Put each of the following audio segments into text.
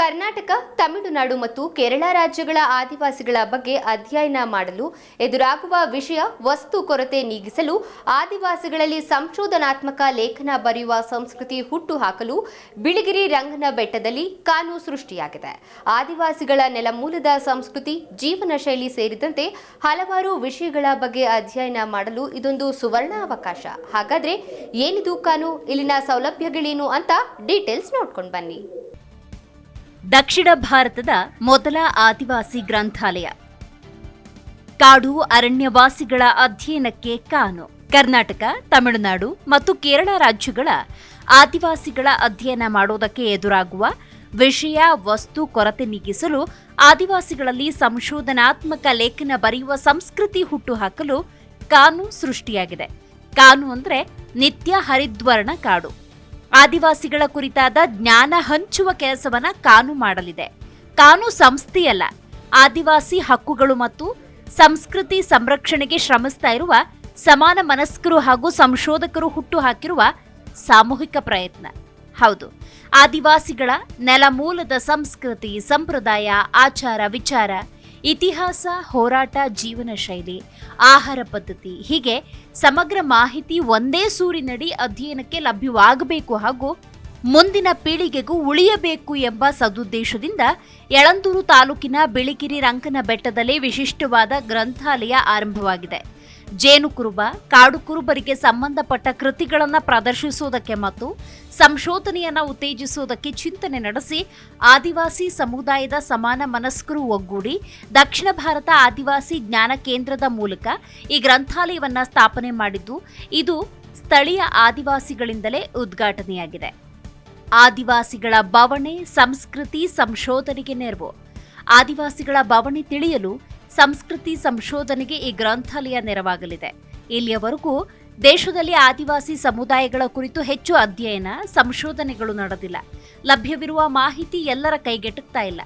ಕರ್ನಾಟಕ, ತಮಿಳುನಾಡು ಮತ್ತು ಕೇರಳ ರಾಜ್ಯಗಳ ಆದಿವಾಸಿಗಳ ಬಗ್ಗೆ ಅಧ್ಯಯನ ಮಾಡಲು ಎದುರಾಗುವ ವಿಷಯ ವಸ್ತು ಕೊರತೆ ನೀಗಿಸಲು ಆದಿವಾಸಿಗಳಲ್ಲಿ ಸಂಶೋಧನಾತ್ಮಕ ಲೇಖನ ಬರೆಯುವ ಸಂಸ್ಕೃತಿ ಹುಟ್ಟುಹಾಕಲು ಬಿಳಿಗಿರಿ ರಂಗನ ಬೆಟ್ಟದಲ್ಲಿ ಕಾನೂನು ಸೃಷ್ಟಿಯಾಗಿದೆ. ಆದಿವಾಸಿಗಳ ನೆಲಮೂಲದ ಸಂಸ್ಕೃತಿ, ಜೀವನ ಶೈಲಿ ಸೇರಿದಂತೆ ಹಲವಾರು ವಿಷಯಗಳ ಬಗ್ಗೆ ಅಧ್ಯಯನ ಮಾಡಲು ಇದೊಂದು ಸುವರ್ಣ ಅವಕಾಶ. ಹಾಗಾದ್ರೆ ಏನಿದು ಕಾನೂನು, ಇಲ್ಲಿನ ಸೌಲಭ್ಯಗಳೇನು ಅಂತ ಡೀಟೇಲ್ಸ್ ನೋಡ್ಕೊಂಡು ಬನ್ನಿ. ದಕ್ಷಿಣ ಭಾರತದ ಮೊದಲ ಆದಿವಾಸಿ ಗ್ರಂಥಾಲಯ. ಕಾಡು ಅರಣ್ಯವಾಸಿಗಳ ಅಧ್ಯಯನಕ್ಕೆ ಕಾನೂನು. ಕರ್ನಾಟಕ, ತಮಿಳುನಾಡು ಮತ್ತು ಕೇರಳ ರಾಜ್ಯಗಳ ಆದಿವಾಸಿಗಳ ಅಧ್ಯಯನ ಮಾಡೋದಕ್ಕೆ ಎದುರಾಗುವ ವಿಷಯ ವಸ್ತು ಕೊರತೆ ನೀಗಿಸಲು ಆದಿವಾಸಿಗಳಲ್ಲಿ ಸಂಶೋಧನಾತ್ಮಕ ಲೇಖನ ಬರೆಯುವ ಸಂಸ್ಕೃತಿ ಹುಟ್ಟುಹಾಕಲು ಕಾನೂನು ಸೃಷ್ಟಿಯಾಗಿದೆ. ಕಾನೂನು ಅಂದ್ರೆ ನಿತ್ಯ ಹರಿದ್ವರ್ಣ ಕಾಡು. ಆದಿವಾಸಿಗಳ ಕುರಿತಾದ ಜ್ಞಾನ ಹಂಚುವ ಕೆಲಸವನ್ನ ಕಾನೂನು ಮಾಡಲಿದೆ. ಕಾನೂನು ಸಂಸ್ಥೆಯಲ್ಲ, ಆದಿವಾಸಿ ಹಕ್ಕುಗಳು ಮತ್ತು ಸಂಸ್ಕೃತಿ ಸಂರಕ್ಷಣೆಗೆ ಶ್ರಮಿಸ್ತಾ ಇರುವ ಸಮಾನ ಮನಸ್ಕರು ಹಾಗೂ ಸಂಶೋಧಕರು ಹುಟ್ಟುಹಾಕಿರುವ ಸಾಮೂಹಿಕ ಪ್ರಯತ್ನ. ಹೌದು, ಆದಿವಾಸಿಗಳ ನೆಲಮೂಲದ ಸಂಸ್ಕೃತಿ, ಸಂಪ್ರದಾಯ, ಆಚಾರ ವಿಚಾರ, ಇತಿಹಾಸ, ಹೋರಾಟ, ಜೀವನ ಶೈಲಿ, ಆಹಾರ ಪದ್ಧತಿ ಹೀಗೆ ಸಮಗ್ರ ಮಾಹಿತಿ ಒಂದೇ ಸೂರಿನಡಿ ಅಧ್ಯಯನಕ್ಕೆ ಲಭ್ಯವಾಗಬೇಕು ಹಾಗೂ ಮುಂದಿನ ಪೀಳಿಗೆಗೂ ಉಳಿಯಬೇಕು ಎಂಬ ಸದುದ್ದೇಶದಿಂದ ಯಳಂದೂರು ತಾಲೂಕಿನ ಬಿಳಿಗಿರಿ ರಂಗನ ಬೆಟ್ಟದಲ್ಲಿ ವಿಶಿಷ್ಟವಾದ ಗ್ರಂಥಾಲಯ ಆರಂಭವಾಗಿದೆ. ಜೇನುಕುರುಬ, ಕಾಡು ಕುರುಬರಿಗೆ ಸಂಬಂಧಪಟ್ಟ ಕೃತಿಗಳನ್ನು ಪ್ರದರ್ಶಿಸುವುದಕ್ಕೆ ಮತ್ತು ಸಂಶೋಧನೆಯನ್ನು ಉತ್ತೇಜಿಸುವುದಕ್ಕೆ ಚಿಂತನೆ ನಡೆಸಿ ಆದಿವಾಸಿ ಸಮುದಾಯದ ಸಮಾನ ಮನಸ್ಕರು ಒಗ್ಗೂಡಿ ದಕ್ಷಿಣ ಭಾರತ ಆದಿವಾಸಿ ಜ್ಞಾನ ಕೇಂದ್ರದ ಮೂಲಕ ಈ ಗ್ರಂಥಾಲಯವನ್ನು ಸ್ಥಾಪನೆ ಮಾಡಿದ್ದು, ಇದು ಸ್ಥಳೀಯ ಆದಿವಾಸಿಗಳಿಂದಲೇ ಉದ್ಘಾಟನೆಯಾಗಿದೆ. ಆದಿವಾಸಿಗಳ ಬವಣೆ, ಸಂಸ್ಕೃತಿ, ಸಂಶೋಧನೆಗೆ ನೆರವು. ಆದಿವಾಸಿಗಳ ಬವಣೆ ತಿಳಿಯಲು ಸಂಸ್ಕೃತಿ ಸಂಶೋಧನೆಗೆ ಈ ಗ್ರಂಥಾಲಯ ನೆರವಾಗಲಿದೆ. ಇಲ್ಲಿಯವರೆಗೂ ದೇಶದಲ್ಲಿ ಆದಿವಾಸಿ ಸಮುದಾಯಗಳ ಕುರಿತು ಹೆಚ್ಚು ಅಧ್ಯಯನ, ಸಂಶೋಧನೆಗಳು ನಡೆದಿಲ್ಲ. ಲಭ್ಯವಿರುವ ಮಾಹಿತಿ ಎಲ್ಲರ ಕೈಗೆಟುಕ್ತಾ ಇಲ್ಲ.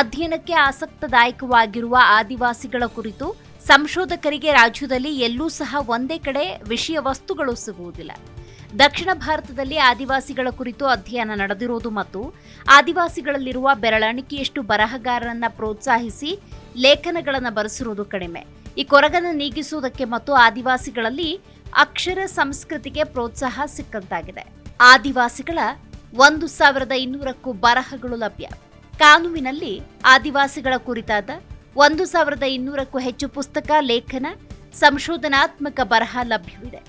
ಅಧ್ಯಯನಕ್ಕೆ ಆಸಕ್ತದಾಯಕವಾಗಿರುವ ಆದಿವಾಸಿಗಳ ಕುರಿತು ಸಂಶೋಧಕರಿಗೆ ರಾಜ್ಯದಲ್ಲಿ ಎಲ್ಲೂ ಸಹ ಒಂದೇ ಕಡೆ ವಿಷಯ ವಸ್ತುಗಳು ಸಿಗುವುದಿಲ್ಲ. ದಕ್ಷಿಣ ಭಾರತದಲ್ಲಿ ಆದಿವಾಸಿಗಳ ಕುರಿತು ಅಧ್ಯಯನ ನಡೆದಿರುವುದು ಮತ್ತು ಆದಿವಾಸಿಗಳಲ್ಲಿರುವ ಬೆರಳೆಣಿಕೆಯಷ್ಟು ಬರಹಗಾರರನ್ನ ಪ್ರೋತ್ಸಾಹಿಸಿ ಲೇಖನಗಳನ್ನು ಬರೆಸಿರುವುದು ಕಡಿಮೆ. ಈ ಕೊರಗನ್ನು ನೀಗಿಸುವುದಕ್ಕೆ ಮತ್ತು ಆದಿವಾಸಿಗಳಲ್ಲಿ ಅಕ್ಷರ ಸಂಸ್ಕೃತಿಗೆ ಪ್ರೋತ್ಸಾಹ ಸಿಕ್ಕಂತಾಗಿದೆ. ಆದಿವಾಸಿಗಳ 1200ಕ್ಕೂ ಬರಹಗಳು ಲಭ್ಯ. ಕಾನೂನಿನಲ್ಲಿ ಆದಿವಾಸಿಗಳ ಕುರಿತಾದ 1200ಕ್ಕೂ ಹೆಚ್ಚು ಪುಸ್ತಕ, ಲೇಖನ, ಸಂಶೋಧನಾತ್ಮಕ ಬರಹ ಲಭ್ಯವಿದೆ.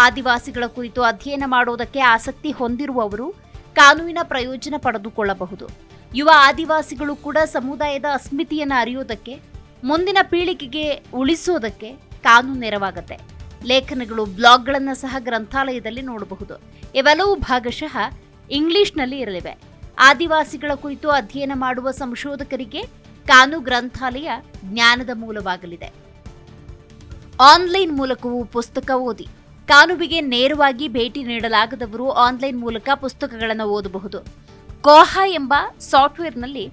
ಆದಿವಾಸಿಗಳ ಕುರಿತು ಅಧ್ಯಯನ ಮಾಡುವುದಕ್ಕೆ ಆಸಕ್ತಿ ಹೊಂದಿರುವವರು ಕಾನೂನಿನ ಪ್ರಯೋಜನ ಪಡೆದುಕೊಳ್ಳಬಹುದು. ಯುವ ಆದಿವಾಸಿಗಳು ಕೂಡ ಸಮುದಾಯದ ಅಸ್ಮಿತೆಯನ್ನು ಅರಿಯೋದಕ್ಕೆ, ಮುಂದಿನ ಪೀಳಿಗೆಗೆ ಉಳಿಸೋದಕ್ಕೆ ಕಾನೂನು ನೆರವಾಗುತ್ತೆ. ಲೇಖನಗಳು, ಬ್ಲಾಗ್ಗಳನ್ನು ಸಹ ಗ್ರಂಥಾಲಯದಲ್ಲಿ ನೋಡಬಹುದು. ಇವೆಲ್ಲವೂ ಭಾಗಶಃ ಇಂಗ್ಲಿಷ್ನಲ್ಲಿ ಇರಲಿವೆ. ಆದಿವಾಸಿಗಳ ಕುರಿತು ಅಧ್ಯಯನ ಮಾಡುವ ಸಂಶೋಧಕರಿಗೆ ಕಾನೂನು ಗ್ರಂಥಾಲಯ ಜ್ಞಾನದ ಮೂಲವಾಗಲಿದೆ. ಆನ್ಲೈನ್ ಮೂಲಕವೂ ಪುಸ್ತಕ ಓದಿ. ಕಾನೂನಿಗೆ ನೇರವಾಗಿ ಭೇಟಿ ನೀಡಲಾಗದವರು ಆನ್ಲೈನ್ ಮೂಲಕ ಪುಸ್ತಕಗಳನ್ನು ಓದಬಹುದು. ಕೋಹಾ ಎಂಬ ಸಾಫ್ಟ್ವೇರ್ನಲ್ಲಿ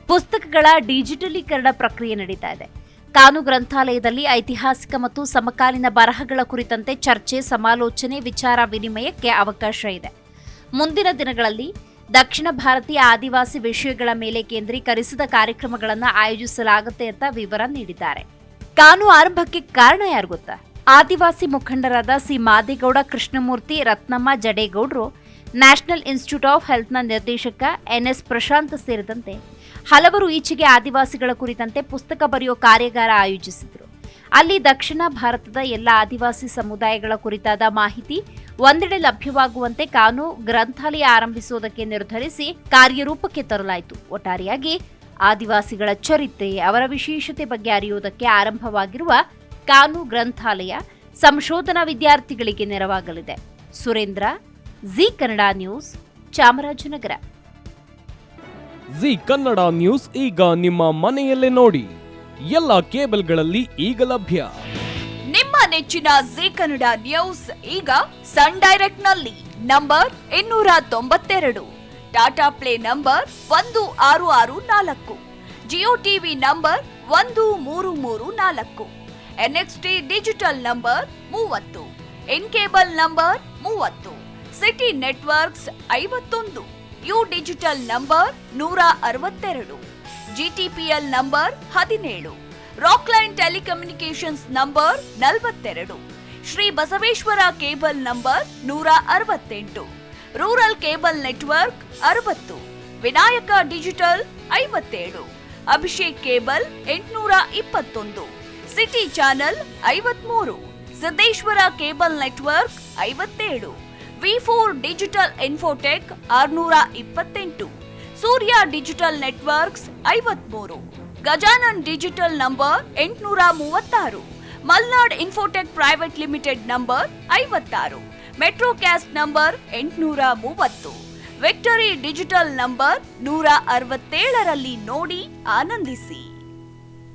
ಪುಸ್ತಕಗಳ ಡಿಜಿಟಲೀಕರಣ ಪ್ರಕ್ರಿಯೆ ನಡೀತಾ ಇದೆ. ಕಾನೂನು ಗ್ರಂಥಾಲಯದಲ್ಲಿ ಐತಿಹಾಸಿಕ ಮತ್ತು ಸಮಕಾಲೀನ ಬರಹಗಳ ಕುರಿತಂತೆ ಚರ್ಚೆ, ಸಮಾಲೋಚನೆ, ವಿಚಾರ ವಿನಿಮಯಕ್ಕೆ ಅವಕಾಶ ಇದೆ. ಮುಂದಿನ ದಿನಗಳಲ್ಲಿ ದಕ್ಷಿಣ ಭಾರತೀಯ ಆದಿವಾಸಿ ವಿಷಯಗಳ ಮೇಲೆ ಕೇಂದ್ರೀಕರಿಸಿದ ಕಾರ್ಯಕ್ರಮಗಳನ್ನು ಆಯೋಜಿಸಲಾಗುತ್ತೆ ಅಂತ ವಿವರ ನೀಡಿದ್ದಾರೆ. ಕಾನೂನು ಆರಂಭಕ್ಕೆ ಕಾರಣ ಯಾರು ಗೊತ್ತಾ? ಆದಿವಾಸಿ ಮುಖಂಡರಾದ ಸಿ ಮಾದೇಗೌಡ, ಕೃಷ್ಣಮೂರ್ತಿ, ರತ್ನಮ್ಮ ಜಡೇಗೌಡರು, ನ್ಯಾಷನಲ್ ಇನ್ಸ್ಟಿಟ್ಯೂಟ್ ಆಫ್ ಹೆಲ್ತ್ನ ನಿರ್ದೇಶಕ NS ಪ್ರಶಾಂತ್ ಸೇರಿದಂತೆ ಹಲವರು ಈಚೆಗೆ ಆದಿವಾಸಿಗಳ ಕುರಿತಂತೆ ಪುಸ್ತಕ ಬರೆಯೋ ಕಾರ್ಯಾಗಾರ ಆಯೋಜಿಸಿದರು. ಅಲ್ಲಿ ದಕ್ಷಿಣ ಭಾರತದ ಎಲ್ಲ ಆದಿವಾಸಿ ಸಮುದಾಯಗಳ ಕುರಿತಾದ ಮಾಹಿತಿ ಒಂದೆಡೆ ಲಭ್ಯವಾಗುವಂತೆ ಕಾನೂನು ಗ್ರಂಥಾಲಯ ಆರಂಭಿಸುವುದಕ್ಕೆ ನಿರ್ಧರಿಸಿ ಕಾರ್ಯರೂಪಕ್ಕೆ ತರಲಾಯಿತು. ಒಟ್ಟಾರೆಯಾಗಿ ಆದಿವಾಸಿಗಳ ಚರಿತ್ರೆ, ಅವರ ವಿಶೇಷತೆ ಬಗ್ಗೆ ಅರಿಯುವುದಕ್ಕೆ ಆರಂಭವಾಗಿರುವ ಕಾನೂನು ಗ್ರಂಥಾಲಯ ಸಂಶೋಧನಾ ವಿದ್ಯಾರ್ಥಿಗಳಿಗೆ ನೆರವಾಗಲಿದೆ. Surendra, G Kannada news, Chamarajanagar. G Kannada news ಈಗ ನಿಮ್ಮ ಮನೆಯಲ್ಲೇ ನೋಡಿ. ಎಲ್ಲ ಕೇಬಲ್ಗಳಲ್ಲಿ ಈಗ ಲಭ್ಯ. ನಿಮ್ಮ ನೆಚ್ಚಿನ ಜಿ ಕನ್ನಡ ನ್ಯೂಸ್ ಈಗ ಸನ್ ಡೈರೆಕ್ಟ್ ನಲ್ಲಿ number 292, Tata play number 1664, Jio TV number 1334, NXT digital number 30, in cable number 30, city networks 51, U digital number 162, GTPL number 17, Rockline telecommunications number 42, Shri Basaveshwara cable number 168, rural cable network 60, Vinayaka digital 57, Abhishek cable 821, city channel 53, Siddeshwara cable network 57, V4 digital Infotech 628, Surya digital networks 53, Gajanan digital number 836, Malnad infotech private limited number 56, Metrocast number 830, victory digital number 167ರಲ್ಲಿ ನೋಡಿ ಆನಂದಿಸಿ.